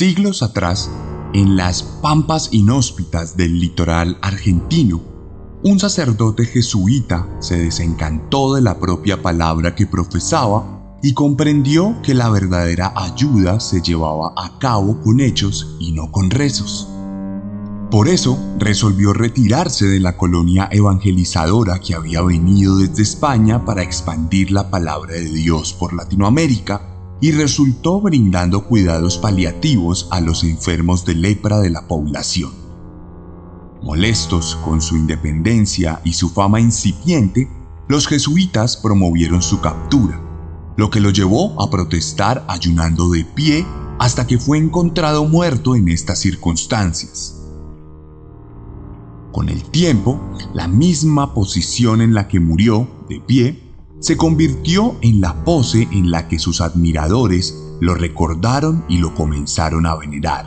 Siglos atrás, en las pampas inhóspitas del litoral argentino, un sacerdote jesuita se desencantó de la propia palabra que profesaba y comprendió que la verdadera ayuda se llevaba a cabo con hechos y no con rezos. Por eso resolvió retirarse de la colonia evangelizadora que había venido desde España para expandir la palabra de Dios por Latinoamérica, y resultó brindando cuidados paliativos a los enfermos de lepra de la población. Molestos con su independencia y su fama incipiente, los jesuitas promovieron su captura, lo que lo llevó a protestar ayunando de pie hasta que fue encontrado muerto en estas circunstancias. Con el tiempo, la misma posición en la que murió, de pie, se convirtió en la pose en la que sus admiradores lo recordaron y lo comenzaron a venerar.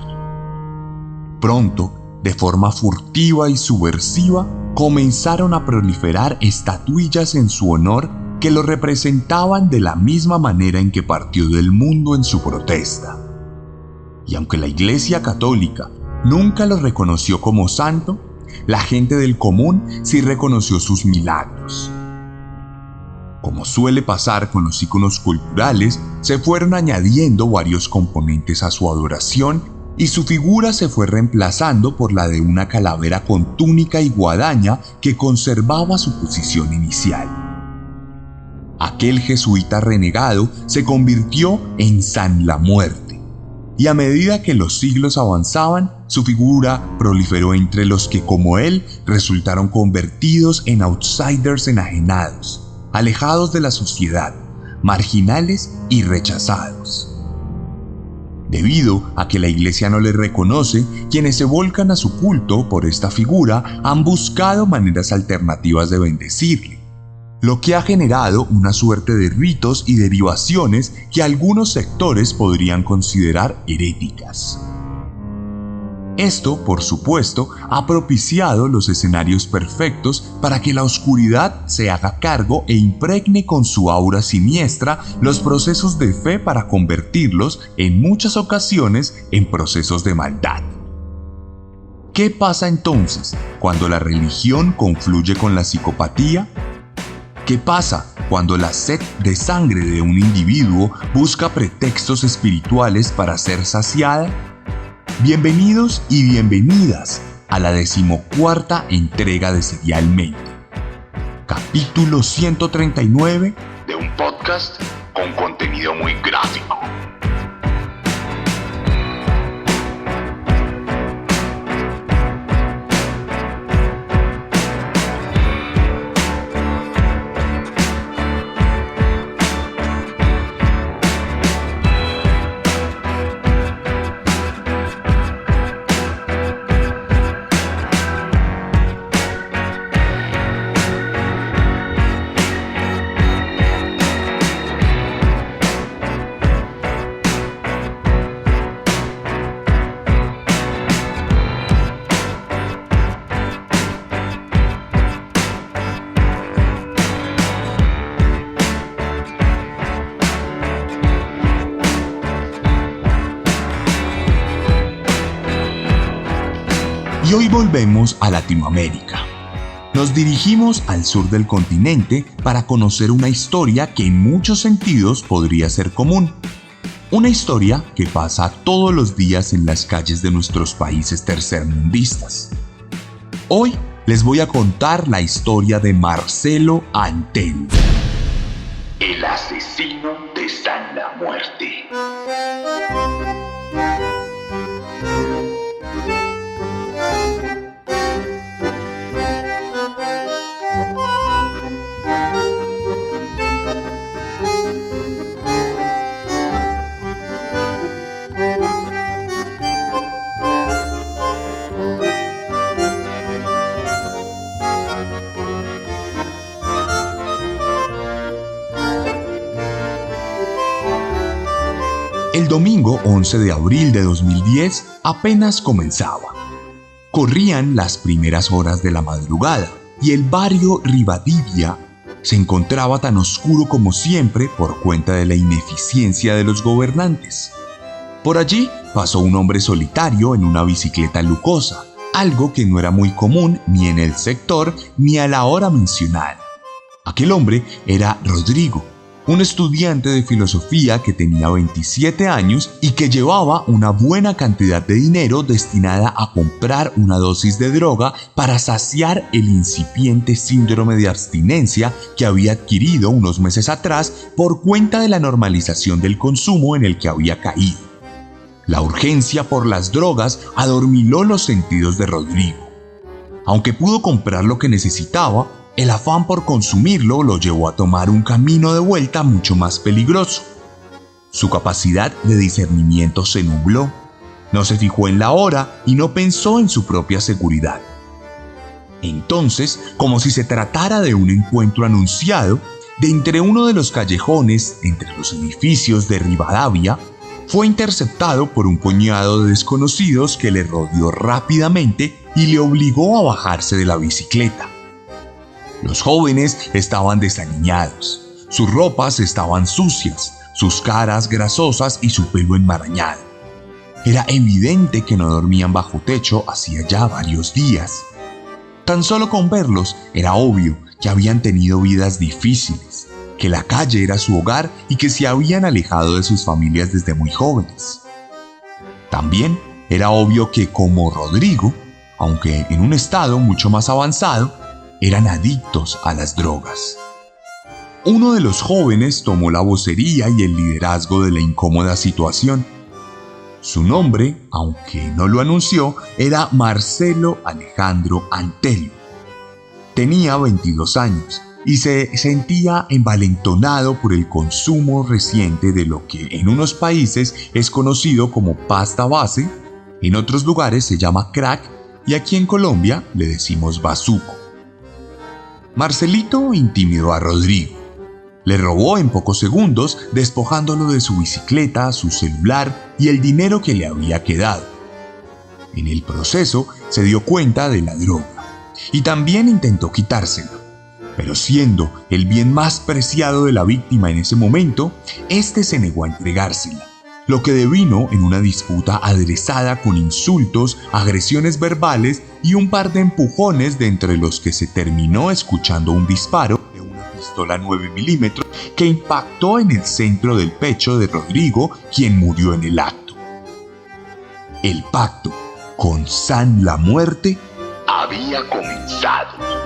Pronto, de forma furtiva y subversiva, comenzaron a proliferar estatuillas en su honor que lo representaban de la misma manera en que partió del mundo en su protesta. Y aunque la Iglesia Católica nunca lo reconoció como santo, la gente del común sí reconoció sus milagros. Como suele pasar con los íconos culturales, se fueron añadiendo varios componentes a su adoración y su figura se fue reemplazando por la de una calavera con túnica y guadaña que conservaba su posición inicial. Aquel jesuita renegado se convirtió en San la Muerte, y a medida que los siglos avanzaban, su figura proliferó entre los que, como él, resultaron convertidos en outsiders enajenados, alejados de la sociedad, marginales y rechazados. Debido a que la Iglesia no le reconoce, quienes se volcan a su culto por esta figura han buscado maneras alternativas de bendecirle, lo que ha generado una suerte de ritos y derivaciones que algunos sectores podrían considerar heréticas. Esto, por supuesto, ha propiciado los escenarios perfectos para que la oscuridad se haga cargo e impregne con su aura siniestra los procesos de fe para convertirlos, en muchas ocasiones, en procesos de maldad. ¿Qué pasa entonces cuando la religión confluye con la psicopatía? ¿Qué pasa cuando la sed de sangre de un individuo busca pretextos espirituales para ser saciada? Bienvenidos y bienvenidas a la 14ª entrega de Serialmente, capítulo 139 de un podcast con contenido muy gráfico. Y hoy volvemos a Latinoamérica. Nos dirigimos al sur del continente para conocer una historia que en muchos sentidos podría ser común. Una historia que pasa todos los días en las calles de nuestros países tercermundistas. Hoy les voy a contar la historia de Marcelo Antelo, el asesino de San la Muerte. El domingo 11 de abril de 2010 apenas comenzaba. Corrían las primeras horas de la madrugada y el barrio Rivadavia se encontraba tan oscuro como siempre por cuenta de la ineficiencia de los gobernantes. Por allí pasó un hombre solitario en una bicicleta lujosa, algo que no era muy común ni en el sector ni a la hora mencionada. Aquel hombre era Rodrigo, un estudiante de filosofía que tenía 27 años y que llevaba una buena cantidad de dinero destinada a comprar una dosis de droga para saciar el incipiente síndrome de abstinencia que había adquirido unos meses atrás por cuenta de la normalización del consumo en el que había caído. La urgencia por las drogas adormiló los sentidos de Rodrigo. Aunque pudo comprar lo que necesitaba, el afán por consumirlo lo llevó a tomar un camino de vuelta mucho más peligroso. Su capacidad de discernimiento se nubló, no se fijó en la hora y no pensó en su propia seguridad. Entonces, como si se tratara de un encuentro anunciado, de entre uno de los callejones, entre los edificios de Rivadavia, fue interceptado por un puñado de desconocidos que le rodeó rápidamente y le obligó a bajarse de la bicicleta. Los jóvenes estaban desaliñados, sus ropas estaban sucias, sus caras grasosas y su pelo enmarañado. Era evidente que no dormían bajo techo hacía ya varios días. Tan solo con verlos era obvio que habían tenido vidas difíciles, que la calle era su hogar y que se habían alejado de sus familias desde muy jóvenes. También era obvio que, como Rodrigo, aunque en un estado mucho más avanzado, eran adictos a las drogas. Uno de los jóvenes tomó la vocería y el liderazgo de la incómoda situación. Su nombre, aunque no lo anunció, era Marcelo Alejandro Antelio. Tenía 22 años y se sentía envalentonado por el consumo reciente de lo que en unos países es conocido como pasta base, en otros lugares se llama crack y aquí en Colombia le decimos bazuco. Marcelito intimidó a Rodrigo. Le robó en pocos segundos, despojándolo de su bicicleta, su celular y el dinero que le había quedado. En el proceso se dio cuenta de la droga y también intentó quitársela. Pero siendo el bien más preciado de la víctima en ese momento, este se negó a entregársela, lo que devino en una disputa aderezada con insultos, agresiones verbales y un par de empujones de entre los que se terminó escuchando un disparo de una pistola 9 milímetros que impactó en el centro del pecho de Rodrigo, quien murió en el acto. El pacto con San la Muerte había comenzado.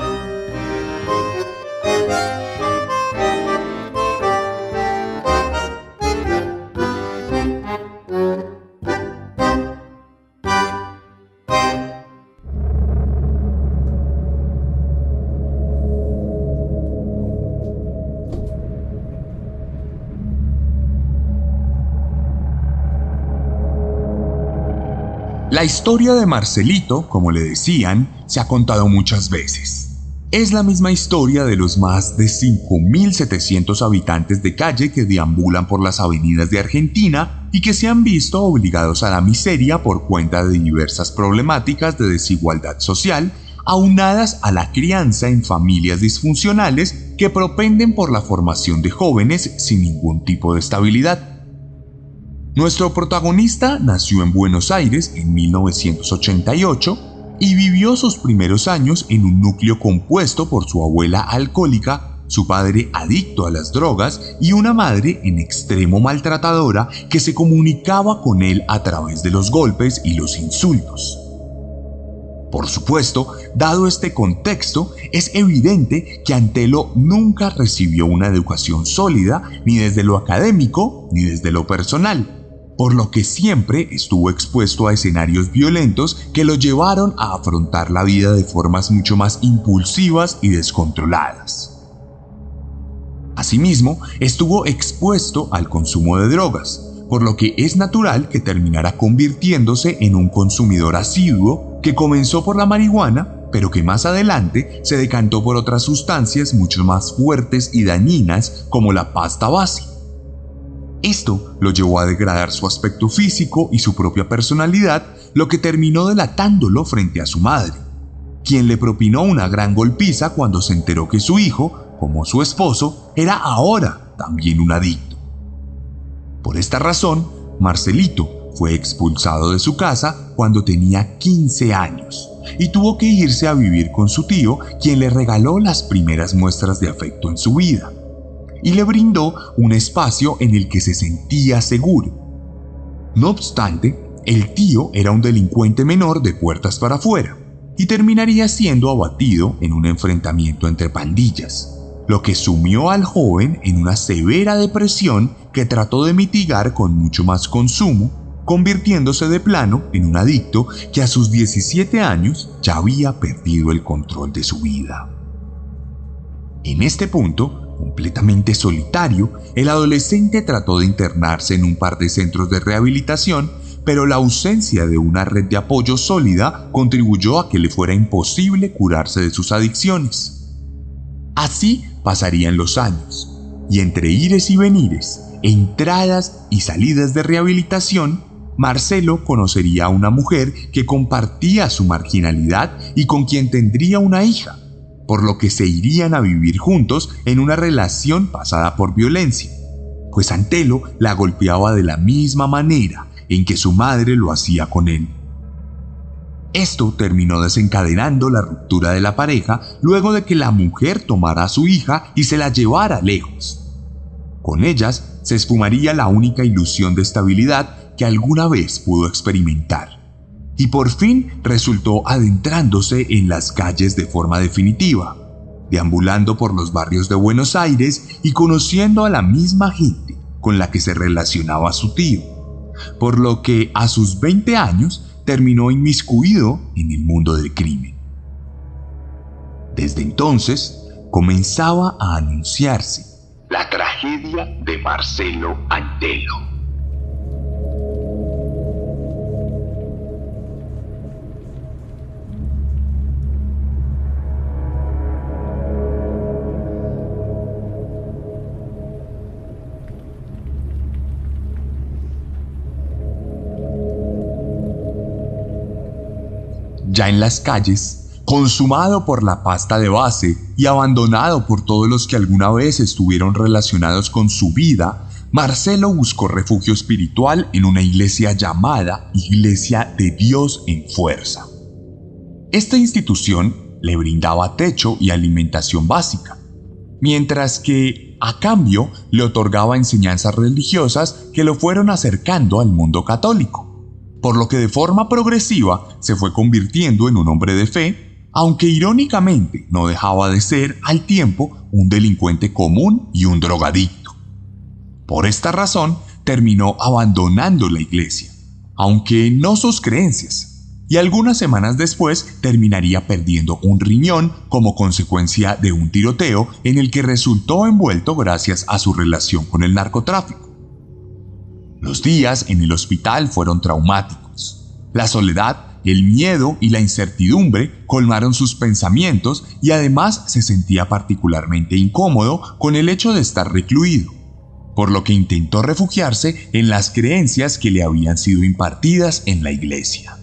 La historia de Marcelito, como le decían, se ha contado muchas veces. Es la misma historia de los más de 5.700 habitantes de calle que deambulan por las avenidas de Argentina y que se han visto obligados a la miseria por cuenta de diversas problemáticas de desigualdad social, aunadas a la crianza en familias disfuncionales que propenden por la formación de jóvenes sin ningún tipo de estabilidad. Nuestro protagonista nació en Buenos Aires en 1988 y vivió sus primeros años en un núcleo compuesto por su abuela alcohólica, su padre adicto a las drogas y una madre en extremo maltratadora que se comunicaba con él a través de los golpes y los insultos. Por supuesto, dado este contexto, es evidente que Antelo nunca recibió una educación sólida ni desde lo académico ni desde lo personal, por lo que siempre estuvo expuesto a escenarios violentos que lo llevaron a afrontar la vida de formas mucho más impulsivas y descontroladas. Asimismo, estuvo expuesto al consumo de drogas, por lo que es natural que terminara convirtiéndose en un consumidor asiduo que comenzó por la marihuana, pero que más adelante se decantó por otras sustancias mucho más fuertes y dañinas como la pasta base. Esto lo llevó a degradar su aspecto físico y su propia personalidad, lo que terminó delatándolo frente a su madre, quien le propinó una gran golpiza cuando se enteró que su hijo, como su esposo, era ahora también un adicto. Por esta razón, Marcelito fue expulsado de su casa cuando tenía 15 años y tuvo que irse a vivir con su tío, quien le regaló las primeras muestras de afecto en su vida y le brindó un espacio en el que se sentía seguro. No obstante, el tío era un delincuente menor de puertas para afuera y terminaría siendo abatido en un enfrentamiento entre pandillas, lo que sumió al joven en una severa depresión que trató de mitigar con mucho más consumo, convirtiéndose de plano en un adicto que a sus 17 años ya había perdido el control de su vida. En este punto, completamente solitario, el adolescente trató de internarse en un par de centros de rehabilitación, pero la ausencia de una red de apoyo sólida contribuyó a que le fuera imposible curarse de sus adicciones. Así pasarían los años, y entre ires y venires, entradas y salidas de rehabilitación, Marcelo conocería a una mujer que compartía su marginalidad y con quien tendría una hija, por lo que se irían a vivir juntos en una relación pasada por violencia, pues Antelo la golpeaba de la misma manera en que su madre lo hacía con él. Esto terminó desencadenando la ruptura de la pareja luego de que la mujer tomara a su hija y se la llevara lejos. Con ellas se esfumaría la única ilusión de estabilidad que alguna vez pudo experimentar, y por fin resultó adentrándose en las calles de forma definitiva, deambulando por los barrios de Buenos Aires y conociendo a la misma gente con la que se relacionaba su tío, por lo que a sus 20 años terminó inmiscuido en el mundo del crimen. Desde entonces comenzaba a anunciarse la tragedia de Marcelo Antelo. Ya en las calles, consumado por la pasta de base y abandonado por todos los que alguna vez estuvieron relacionados con su vida, Marcelo buscó refugio espiritual en una iglesia llamada Iglesia de Dios en Fuerza. Esta institución le brindaba techo y alimentación básica, mientras que, a cambio, le otorgaba enseñanzas religiosas que lo fueron acercando al mundo católico, por lo que de forma progresiva se fue convirtiendo en un hombre de fe, aunque irónicamente no dejaba de ser al tiempo un delincuente común y un drogadicto. Por esta razón terminó abandonando la iglesia, aunque no sus creencias, y algunas semanas después terminaría perdiendo un riñón como consecuencia de un tiroteo en el que resultó envuelto gracias a su relación con el narcotráfico. Los días en el hospital fueron traumáticos. La soledad, el miedo y la incertidumbre colmaron sus pensamientos y además se sentía particularmente incómodo con el hecho de estar recluido, por lo que intentó refugiarse en las creencias que le habían sido impartidas en la iglesia.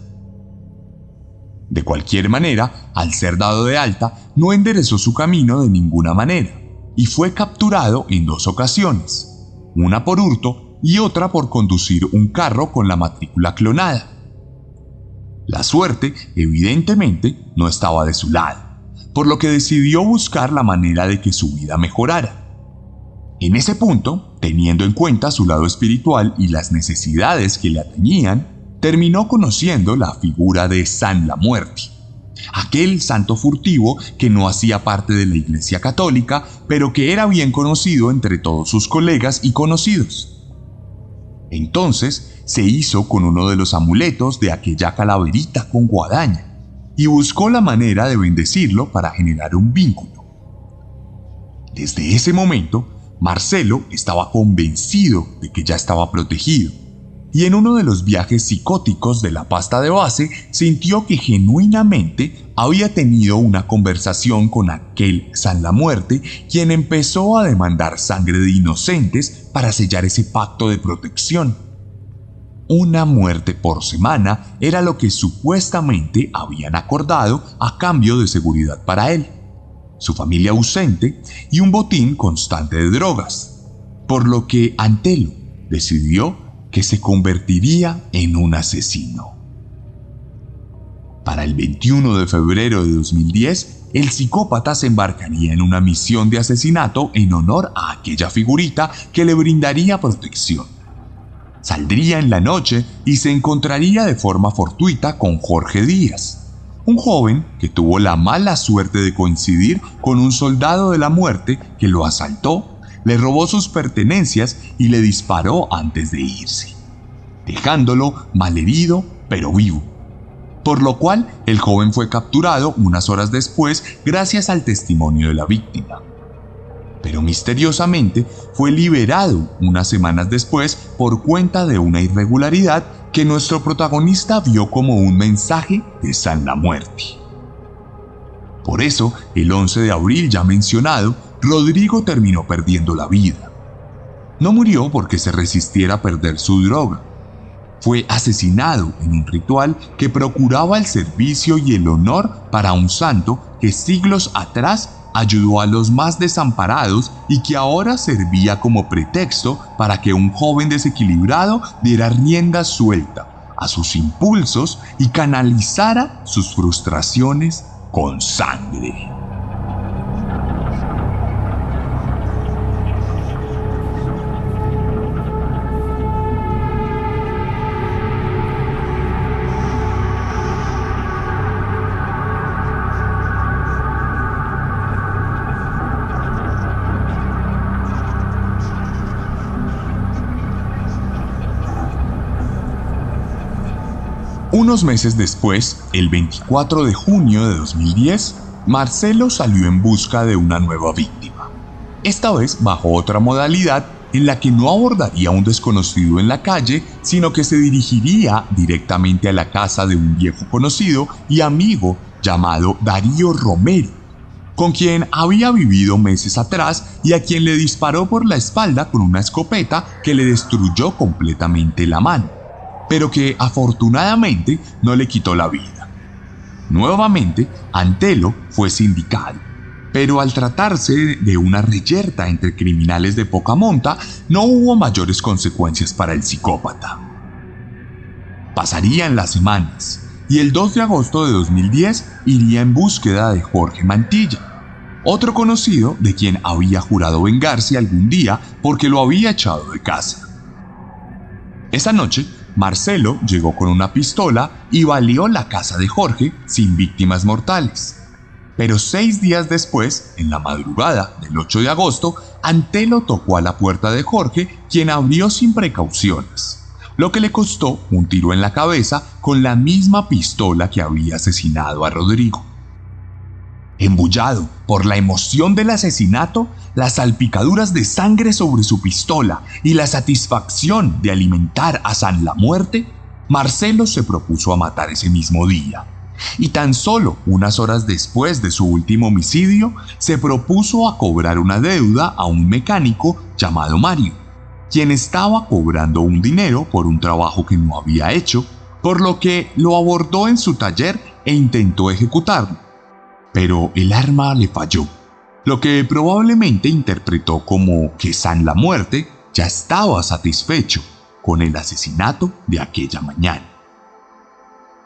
De cualquier manera, al ser dado de alta, no enderezó su camino de ninguna manera y fue capturado en 2 ocasiones, una por hurto y otra por conducir un carro con la matrícula clonada. La suerte, evidentemente, no estaba de su lado, por lo que decidió buscar la manera de que su vida mejorara. En ese punto, teniendo en cuenta su lado espiritual y las necesidades que le atañían, terminó conociendo la figura de San la Muerte, aquel santo furtivo que no hacía parte de la Iglesia Católica, pero que era bien conocido entre todos sus colegas y conocidos. Entonces se hizo con uno de los amuletos de aquella calaverita con guadaña y buscó la manera de bendecirlo para generar un vínculo. Desde ese momento, Marcelo estaba convencido de que ya estaba protegido, y en uno de los viajes psicóticos de la pasta de base sintió que genuinamente había tenido una conversación con aquel San la Muerte, quien empezó a demandar sangre de inocentes para sellar ese pacto de protección. Una muerte por semana era lo que supuestamente habían acordado a cambio de seguridad para él, su familia ausente y un botín constante de drogas, por lo que Antelo decidió que se convertiría en un asesino. Para el 21 de febrero de 2010, el psicópata se embarcaría en una misión de asesinato en honor a aquella figurita que le brindaría protección. Saldría en la noche y se encontraría de forma fortuita con Jorge Díaz, un joven que tuvo la mala suerte de coincidir con un soldado de la muerte que lo asaltó, le robó sus pertenencias y le disparó antes de irse, dejándolo malherido pero vivo. Por lo cual el joven fue capturado unas horas después gracias al testimonio de la víctima. Pero misteriosamente fue liberado unas semanas después por cuenta de una irregularidad que nuestro protagonista vio como un mensaje de San la Muerte. Por eso, el 11 de abril ya mencionado, Rodrigo terminó perdiendo la vida. No murió porque se resistiera a perder su droga. Fue asesinado en un ritual que procuraba el servicio y el honor para un santo que siglos atrás ayudó a los más desamparados y que ahora servía como pretexto para que un joven desequilibrado diera rienda suelta a sus impulsos y canalizara sus frustraciones con sangre. Unos meses después, el 24 de junio de 2010, Marcelo salió en busca de una nueva víctima. Esta vez bajo otra modalidad en la que no abordaría a un desconocido en la calle, sino que se dirigiría directamente a la casa de un viejo conocido y amigo llamado Darío Romero, con quien había vivido meses atrás y a quien le disparó por la espalda con una escopeta que le destruyó completamente la mano, pero que afortunadamente no le quitó la vida. Nuevamente, Antelo fue sindicado, pero al tratarse de una reyerta entre criminales de poca monta, no hubo mayores consecuencias para el psicópata. Pasarían las semanas, y el 2 de agosto de 2010 iría en búsqueda de Jorge Mantilla, otro conocido de quien había jurado vengarse algún día porque lo había echado de casa. Esa noche, Marcelo llegó con una pistola y baleó la casa de Jorge sin víctimas mortales. Pero 6 días después, en la madrugada del 8 de agosto, Antelo tocó a la puerta de Jorge, quien abrió sin precauciones, lo que le costó un tiro en la cabeza con la misma pistola que había asesinado a Rodrigo. Embullado por la emoción del asesinato, las salpicaduras de sangre sobre su pistola y la satisfacción de alimentar a San la Muerte, Marcelo se propuso a matar ese mismo día. Y tan solo unas horas después de su último homicidio, se propuso a cobrar una deuda a un mecánico llamado Mario, quien estaba cobrando un dinero por un trabajo que no había hecho, por lo que lo abordó en su taller e intentó ejecutarlo. Pero el arma le falló, lo que probablemente interpretó como que San la Muerte ya estaba satisfecho con el asesinato de aquella mañana.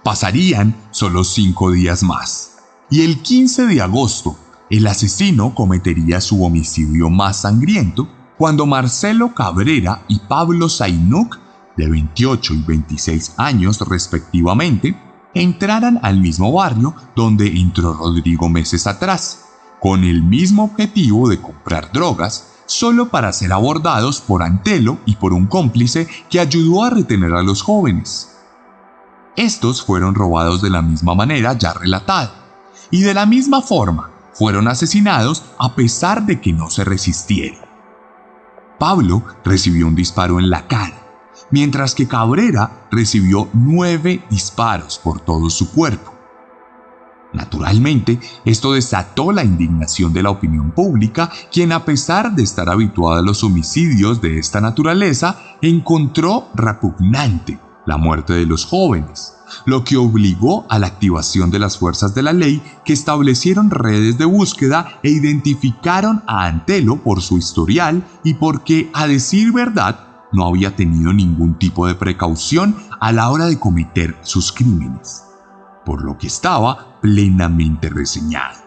Pasarían solo 5 días más, y el 15 de agosto, el asesino cometería su homicidio más sangriento cuando Marcelo Cabrera y Pablo Zainuk, de 28 y 26 años respectivamente, entraran al mismo barrio donde entró Rodrigo meses atrás, con el mismo objetivo de comprar drogas, solo para ser abordados por Antelo y por un cómplice que ayudó a retener a los jóvenes. Estos fueron robados de la misma manera ya relatada, y de la misma forma fueron asesinados a pesar de que no se resistieron. Pablo recibió un disparo en la cara, mientras que Cabrera recibió 9 disparos por todo su cuerpo. Naturalmente, esto desató la indignación de la opinión pública, quien, a pesar de estar habituada a los homicidios de esta naturaleza, encontró repugnante la muerte de los jóvenes, lo que obligó a la activación de las fuerzas de la ley, que establecieron redes de búsqueda e identificaron a Antelo por su historial y porque, a decir verdad, no había tenido ningún tipo de precaución a la hora de cometer sus crímenes, por lo que estaba plenamente reseñado.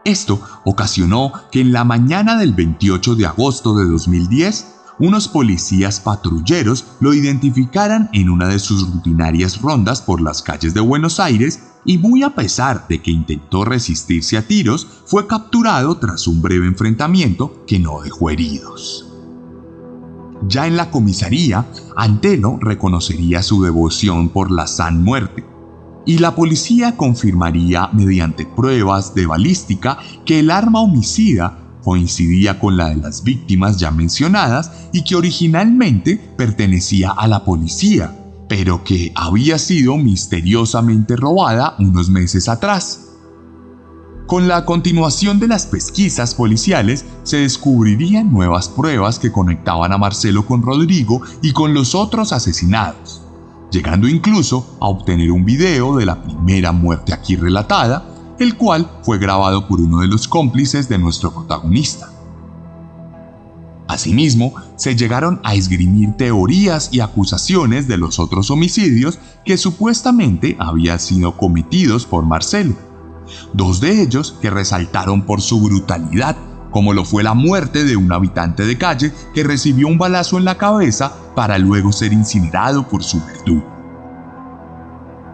Esto ocasionó que en la mañana del 28 de agosto de 2010, unos policías patrulleros lo identificaran en una de sus rutinarias rondas por las calles de Buenos Aires y, muy a pesar de que intentó resistirse a tiros, fue capturado tras un breve enfrentamiento que no dejó heridos. Ya en la comisaría, Antelo reconocería su devoción por la San Muerte, y la policía confirmaría mediante pruebas de balística que el arma homicida coincidía con la de las víctimas ya mencionadas y que originalmente pertenecía a la policía, pero que había sido misteriosamente robada unos meses atrás. Con la continuación de las pesquisas policiales se descubrirían nuevas pruebas que conectaban a Marcelo con Rodrigo y con los otros asesinados, llegando incluso a obtener un video de la primera muerte aquí relatada, el cual fue grabado por uno de los cómplices de nuestro protagonista. Asimismo, se llegaron a esgrimir teorías y acusaciones de los otros homicidios que supuestamente habían sido cometidos por Marcelo. Dos de ellos que resaltaron por su brutalidad, como lo fue la muerte de un habitante de calle que recibió un balazo en la cabeza para luego ser incinerado por su verdugo.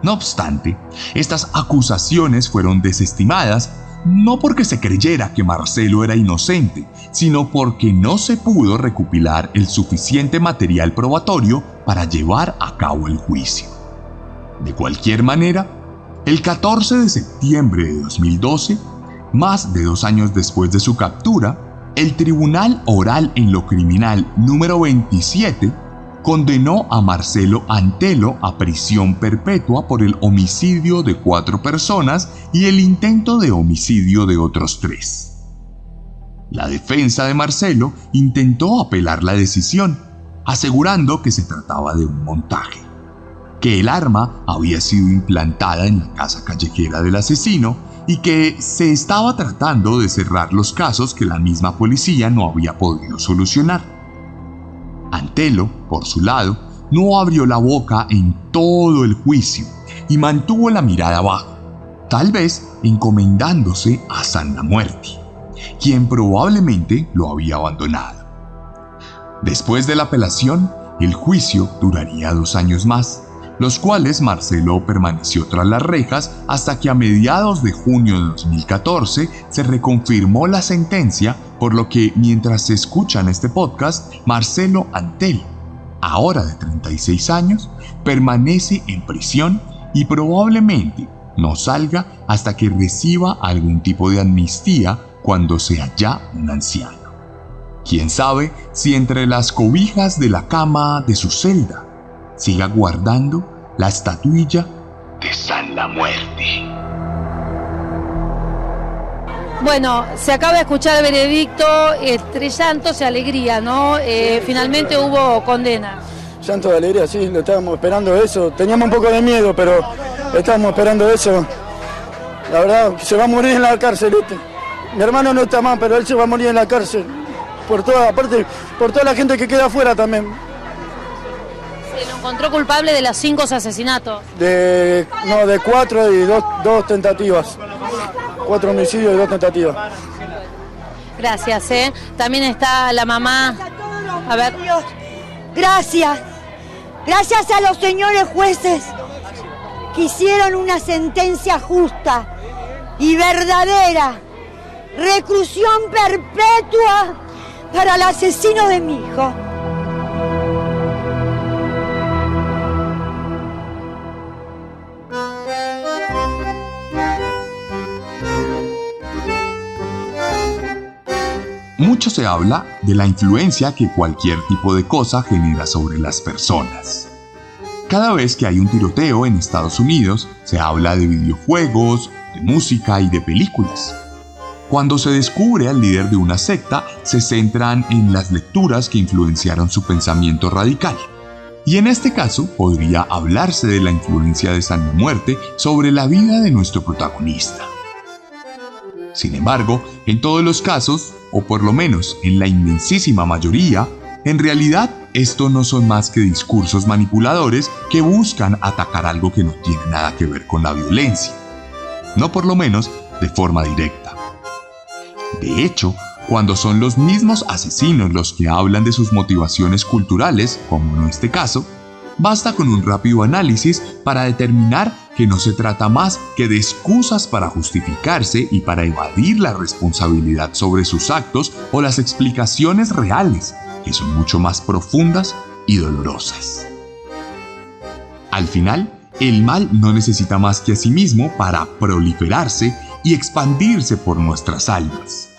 No obstante, estas acusaciones fueron desestimadas no porque se creyera que Marcelo era inocente, sino porque no se pudo recopilar el suficiente material probatorio para llevar a cabo el juicio. De cualquier manera, el 14 de septiembre de 2012, más de 2 años después de su captura, el Tribunal Oral en lo Criminal número 27 condenó a Marcelo Antelo a prisión perpetua por el homicidio de 4 personas y el intento de homicidio de otros 3. La defensa de Marcelo intentó apelar la decisión, asegurando que se trataba de un montaje, que el arma había sido implantada en la casa callejera del asesino y que se estaba tratando de cerrar los casos que la misma policía no había podido solucionar. Antelo, por su lado, no abrió la boca en todo el juicio y mantuvo la mirada baja, tal vez encomendándose a San La Muerte, quien probablemente lo había abandonado. Después de la apelación, el juicio duraría 2 años más, los cuales Marcelo permaneció tras las rejas hasta que a mediados de junio de 2014 se reconfirmó la sentencia, por lo que mientras se escuchan este podcast, Marcelo Antelo, ahora de 36 años, permanece en prisión y probablemente no salga hasta que reciba algún tipo de amnistía cuando sea ya un anciano. Quién sabe si entre las cobijas de la cama de su celda siga guardando la estatuilla de San La Muerte. Bueno, se acaba de escuchar el veredicto, entre llantos y alegría, ¿no? Finalmente hubo condena. Llanto de alegría, sí, lo estábamos esperando eso. Teníamos un poco de miedo, pero estábamos esperando eso. La verdad, se va a morir en la cárcel. Mi hermano no está más, pero él se va a morir en la cárcel. Aparte, por toda la gente que queda afuera también. Se lo encontró culpable de los 5 asesinatos. De 4 y 2 tentativas. 4 homicidios y 2 tentativas. Gracias, También está la mamá. A ver. Gracias. Gracias a los señores jueces que hicieron una sentencia justa y verdadera. Reclusión perpetua para el asesino de mi hijo. Mucho se habla de la influencia que cualquier tipo de cosa genera sobre las personas. Cada vez que hay un tiroteo en Estados Unidos, se habla de videojuegos, de música y de películas. Cuando se descubre al líder de una secta, se centran en las lecturas que influenciaron su pensamiento radical. Y en este caso, podría hablarse de la influencia de San La Muerte sobre la vida de nuestro protagonista. Sin embargo, en todos los casos, o por lo menos en la inmensísima mayoría, En realidad, esto no son más que discursos manipuladores que buscan atacar algo que no tiene nada que ver con la violencia, no por lo menos de forma directa. De hecho, cuando son los mismos asesinos los que hablan de sus motivaciones culturales, como en este caso, basta con un rápido análisis para determinar que no se trata más que de excusas para justificarse y para evadir la responsabilidad sobre sus actos o las explicaciones reales, que son mucho más profundas y dolorosas. Al final, el mal no necesita más que a sí mismo para proliferarse y expandirse por nuestras almas.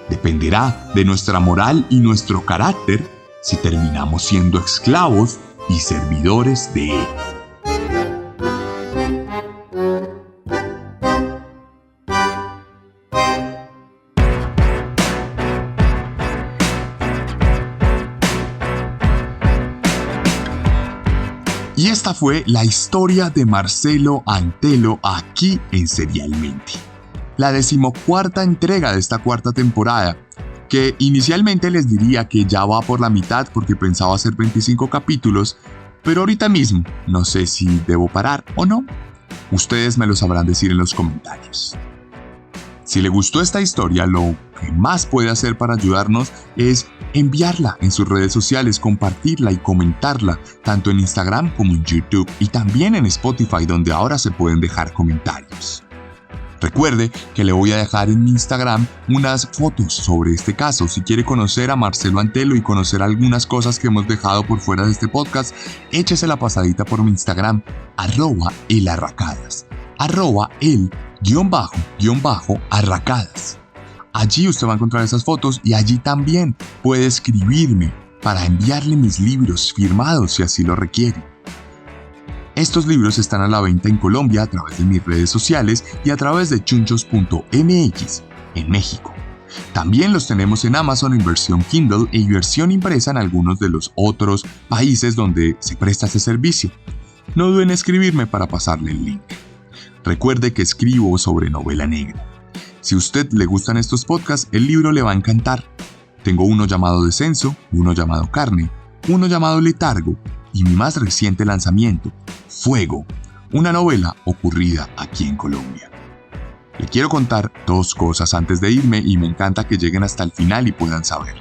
Dependerá de nuestra moral y nuestro carácter si terminamos siendo esclavos y servidores de él. Y esta fue la historia de Marcelo Antelo aquí en Serialmente. La 14ª entrega de esta 4ª temporada, que inicialmente les diría que ya va por la mitad porque pensaba hacer 25 capítulos, pero ahorita mismo no sé si debo parar o no. Ustedes me lo sabrán decir en los comentarios. Si le gustó esta historia, lo que más puede hacer para ayudarnos es enviarla en sus redes sociales, compartirla y comentarla, tanto en Instagram como en YouTube y también en Spotify, donde ahora se pueden dejar comentarios. Recuerde que le voy a dejar en mi Instagram unas fotos sobre este caso. Si quiere conocer a Marcelo Antelo y conocer algunas cosas que hemos dejado por fuera de este podcast, échese la pasadita por mi Instagram, @elarracadas, @el_arracadas. Allí usted va a encontrar esas fotos y allí también puede escribirme para enviarle mis libros firmados si así lo requiere. Estos libros están a la venta en Colombia a través de mis redes sociales y a través de chunchos.mx en México. También los tenemos en Amazon en versión Kindle y versión impresa en algunos de los otros países donde se presta este servicio. No duden en escribirme para pasarle el link. Recuerde que escribo sobre novela negra. Si a usted le gustan estos podcasts, el libro le va a encantar. Tengo uno llamado Descenso, uno llamado Carne, uno llamado Letargo y mi más reciente lanzamiento, Fuego, una novela ocurrida aquí en Colombia. Le quiero contar 2 cosas antes de irme y me encanta que lleguen hasta el final y puedan saber.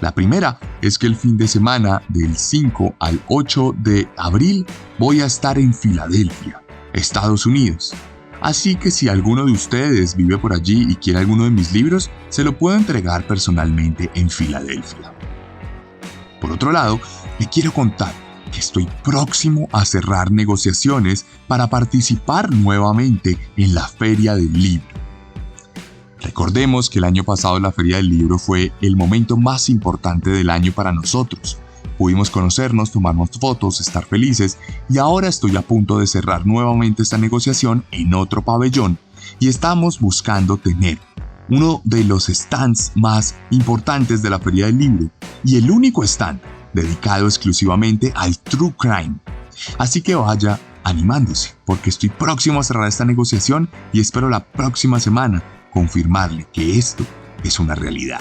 La primera es que el fin de semana del 5 al 8 de abril voy a estar en Filadelfia, Estados Unidos. Así que si alguno de ustedes vive por allí y quiere alguno de mis libros, se lo puedo entregar personalmente en Filadelfia. Por otro lado, le quiero contar que estoy próximo a cerrar negociaciones para participar nuevamente en la Feria del Libro. Recordemos que el año pasado la Feria del Libro fue el momento más importante del año para nosotros. Pudimos conocernos, tomarnos fotos, estar felices y ahora estoy a punto de cerrar nuevamente esta negociación en otro pabellón y estamos buscando tener uno de los stands más importantes de la Feria del Libro y el único stand dedicado exclusivamente al True Crime. Así que vaya animándose porque estoy próximo a cerrar esta negociación y espero la próxima semana confirmarle que esto es una realidad.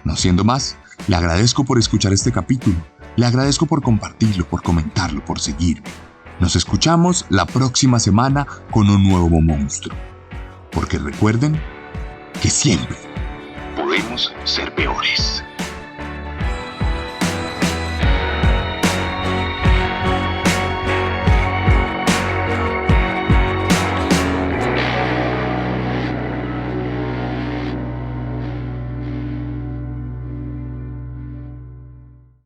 No siendo más, le agradezco por escuchar este capítulo. Le agradezco por compartirlo, por comentarlo, por seguirme. Nos escuchamos la próxima semana con un nuevo monstruo. Porque recuerden que siempre podemos ser peores.